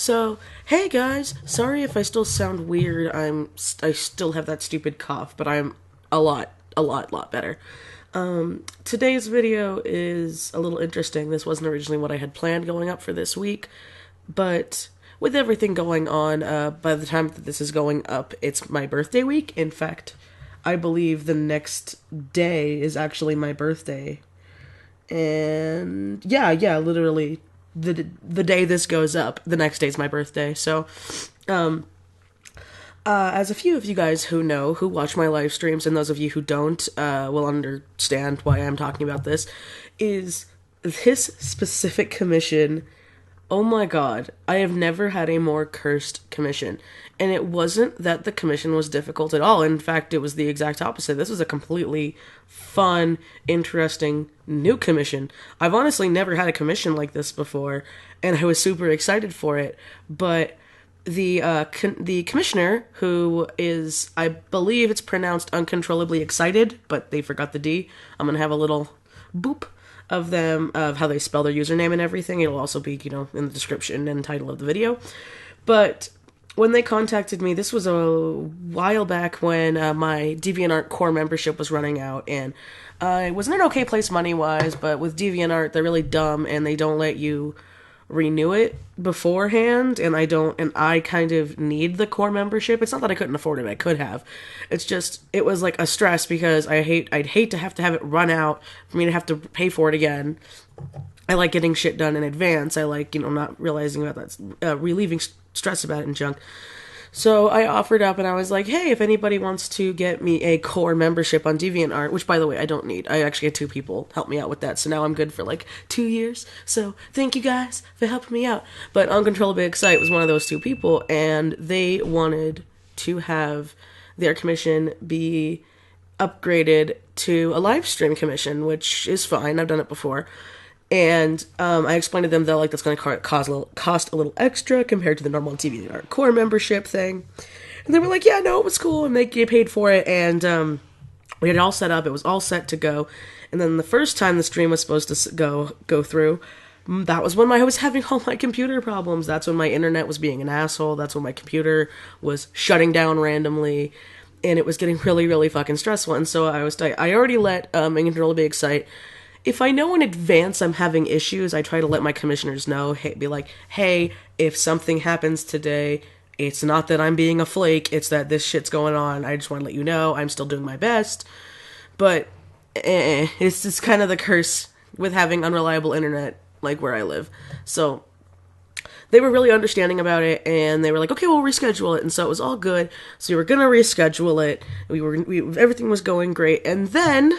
So, hey guys, sorry if I still sound weird. I still have that stupid cough, but I'm a lot better. Today's video is a little interesting. This wasn't originally what I had planned going up for this week, but with everything going on, by the time that this is going up, it's my birthday week. In fact, I believe the next day is actually my birthday. And yeah, literally the day this goes up, the next day is my birthday. So, as a few of you guys who know, who watch my live streams, and those of you who don't, will understand why I'm talking about this, is this specific commission. Oh my god, I have never had a more cursed commission. And it wasn't that the commission was difficult at all. In fact, it was the exact opposite. This was a completely fun, interesting, new commission. I've honestly never had a commission like this before, and I was super excited for it. But the commissioner, who is, I believe it's pronounced uncontrollably excited, but they forgot the D. I'm gonna have a little boop of them, of how they spell their username and everything. It'll also be, in the description and title of the video. But when they contacted me, this was a while back when my DeviantArt core membership was running out, and I was in an okay place money-wise, but with DeviantArt, they're really dumb, and they don't let you renew it beforehand, and I kind of need the core membership. It's not that I couldn't afford it, I could have. It's just, it was like a stress, because I'd hate to have it run out, for me to have to pay for it again. I like getting shit done in advance. I like, not realizing about that, relieving stress about it and junk. So I offered up, and I was like, hey, if anybody wants to get me a core membership on DeviantArt, which, by the way, I don't need. I actually had 2 people help me out with that, so now I'm good for, 2 years. So thank you guys for helping me out. But UnCTRLablyExcite was one of those 2 people, and they wanted to have their commission be upgraded to a live stream commission, which is fine. I've done it before. And I explained to them that that's going to cost a little extra compared to the normal DeviantArt core membership thing. And they were like, yeah, no, it was cool, and they paid for it, and we had it all set up. It was all set to go. And then the first time the stream was supposed to go through, that was when I was having all my computer problems. That's when my internet was being an asshole. That's when my computer was shutting down randomly, and it was getting really, really fucking stressful. And so I already let UnCTRLablyExcite. If I know in advance I'm having issues, I try to let my commissioners know, be like, hey, if something happens today, it's not that I'm being a flake, it's that this shit's going on. I just want to let you know I'm still doing my best. But, it's just kind of the curse with having unreliable internet, where I live. So, they were really understanding about it, and they were like, okay, we'll reschedule it. And so it was all good. So we were gonna reschedule it. Everything was going great. And then,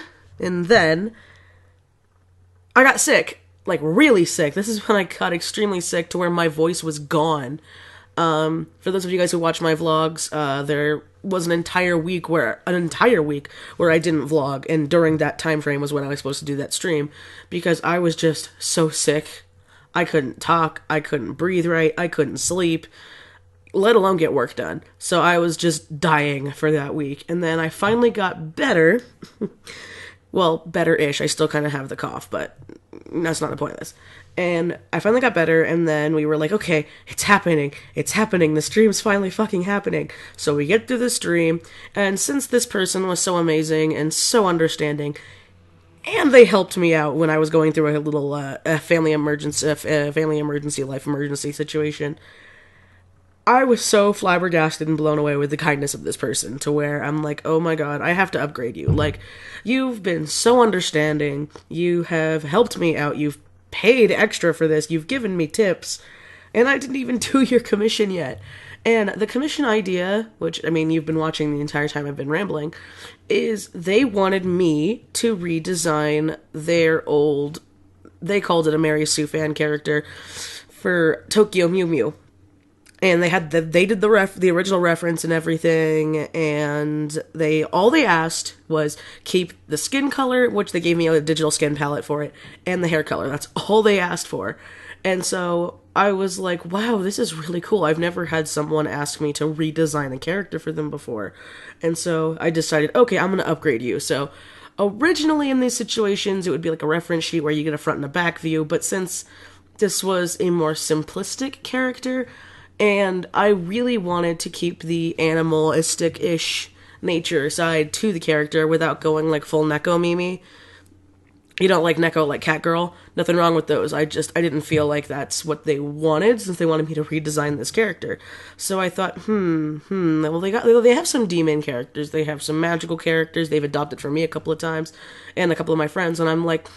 I got sick, really sick. This is when I got extremely sick to where my voice was gone. For those of you guys who watch my vlogs, there was an entire week where I didn't vlog, and during that time frame was when I was supposed to do that stream, because I was just so sick. I couldn't talk, I couldn't breathe right, I couldn't sleep, let alone get work done. So I was just dying for that week, and then I finally got better. Well, better-ish. I still kind of have the cough, but that's not the point of this. And I finally got better, and then we were like, okay, it's happening. The stream's finally fucking happening. So we get through the stream, and since this person was so amazing and so understanding, and they helped me out when I was going through a little family emergency, life emergency situation, I was so flabbergasted and blown away with the kindness of this person, to where I'm like, oh my god, I have to upgrade you. You've been so understanding, you have helped me out, you've paid extra for this, you've given me tips, and I didn't even do your commission yet. And the commission idea, which, you've been watching the entire time I've been rambling, is they wanted me to redesign their old, they called it a Mary Sue fan character, for Tokyo Mew Mew. And they did the original reference and everything, and all they asked was keep the skin color, which they gave me a digital skin palette for it, and the hair color. That's all they asked for. And so I was like, wow, this is really cool. I've never had someone ask me to redesign a character for them before. And so I decided, okay, I'm going to upgrade you. So originally in these situations, it would be like a reference sheet where you get a front and a back view, but since this was a more simplistic character, And I really wanted to keep the animalistic-ish nature side to the character without going like full Neko Mimi. You don't like Neko like Catgirl. Nothing wrong with those. I didn't feel like that's what they wanted, since they wanted me to redesign this character. So I thought, well, they have some demon characters, they have some magical characters, they've adopted from me a couple of times, and a couple of my friends, and I'm like,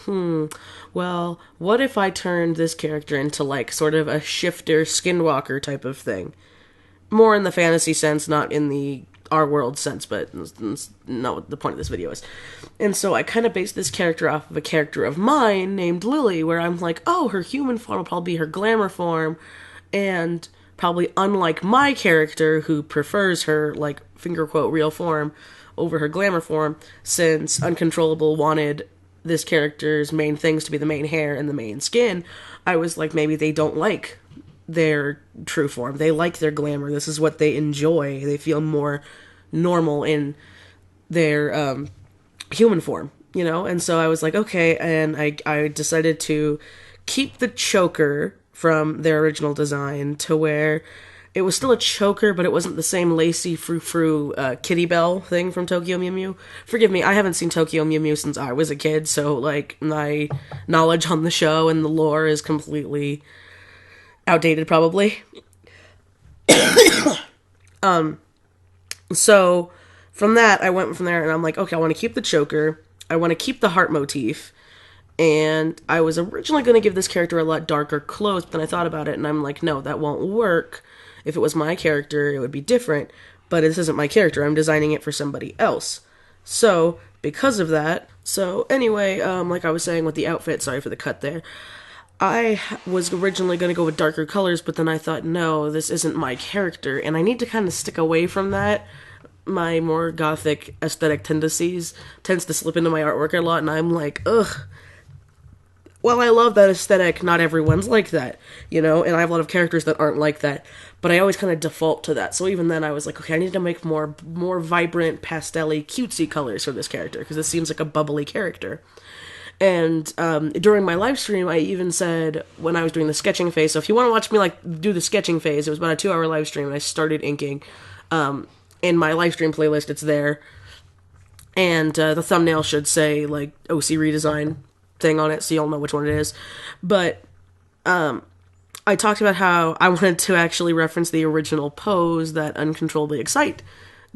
well, what if I turned this character into like sort of a shifter, skinwalker type of thing? More in the fantasy sense, not in the our world sense, but not what the point of this video is. And so I kind of based this character off of a character of mine named Lily, where I'm like, oh, her human form will probably be her glamour form, and probably unlike my character, who prefers her, like, finger quote, real form over her glamour form, since UnCTRLable wanted this character's main things to be the main hair and the main skin, I was like, maybe they don't like their true form. They like their glamour. This is what they enjoy. They feel more normal in their human form, you know? And so I was like, okay, and I decided to keep the choker from their original design to where it was still a choker, but it wasn't the same lacy frou-frou Kitty Bell thing from Tokyo Mew Mew. Forgive me, I haven't seen Tokyo Mew Mew since I was a kid, so, like, my knowledge on the show and the lore is completely outdated, probably. So from that, I went from there, and I'm like, okay, I want to keep the choker, I want to keep the heart motif, and I was originally going to give this character a lot darker clothes, but then I thought about it, and I'm like, no, that won't work. If it was my character, it would be different, but this isn't my character, I'm designing it for somebody else. So, because of that, anyway, like I was saying with the outfit, sorry for the cut there, I was originally going to go with darker colors, but then I thought, no, this isn't my character, and I need to kind of stick away from that. My more gothic aesthetic tendencies tends to slip into my artwork a lot, and I'm like, ugh. Well, I love that aesthetic, not everyone's like that, you know, and I have a lot of characters that aren't like that, but I always kind of default to that. So even then I was like, okay, I need to make more vibrant, pastel-y, cutesy colors for this character, because this seems like a bubbly character. And during my live stream, I even said, when I was doing the sketching phase, so if you want to watch me like do the sketching phase, it was about a 2-hour live stream, and I started inking. In my live stream playlist, it's there. And the thumbnail should say, like, OC redesign thing on it, so you'll know which one it is. But I talked about how I wanted to actually reference the original pose that UnCTRLablyExcite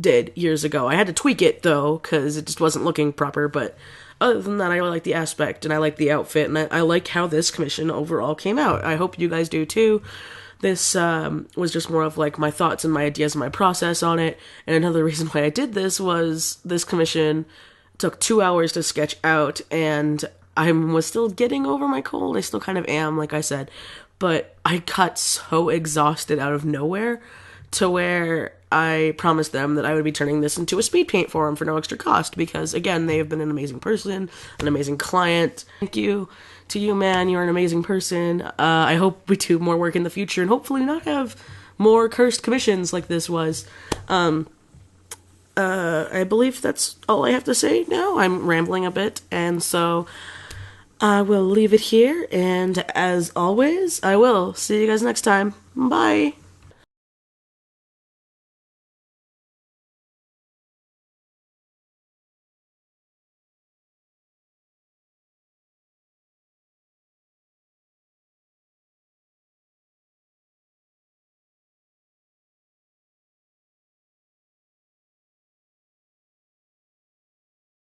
did years ago. I had to tweak it, though, because it just wasn't looking proper, but other than that, I really like the aspect, and I like the outfit, and I like how this commission overall came out. I hope you guys do, too. This was just more of, like, my thoughts and my ideas and my process on it, and another reason why I did this was this commission took 2 hours to sketch out, and I was still getting over my cold. I still kind of am, like I said, but I got so exhausted out of nowhere to where I promised them that I would be turning this into a SpeedPaint forum for no extra cost, because, again, they have been an amazing person, an amazing client. Thank you to you, man. You're an amazing person. I hope we do more work in the future, and hopefully not have more cursed commissions like this was. I believe that's all I have to say now. I'm rambling a bit, and so I will leave it here, and as always, I will see you guys next time. Bye!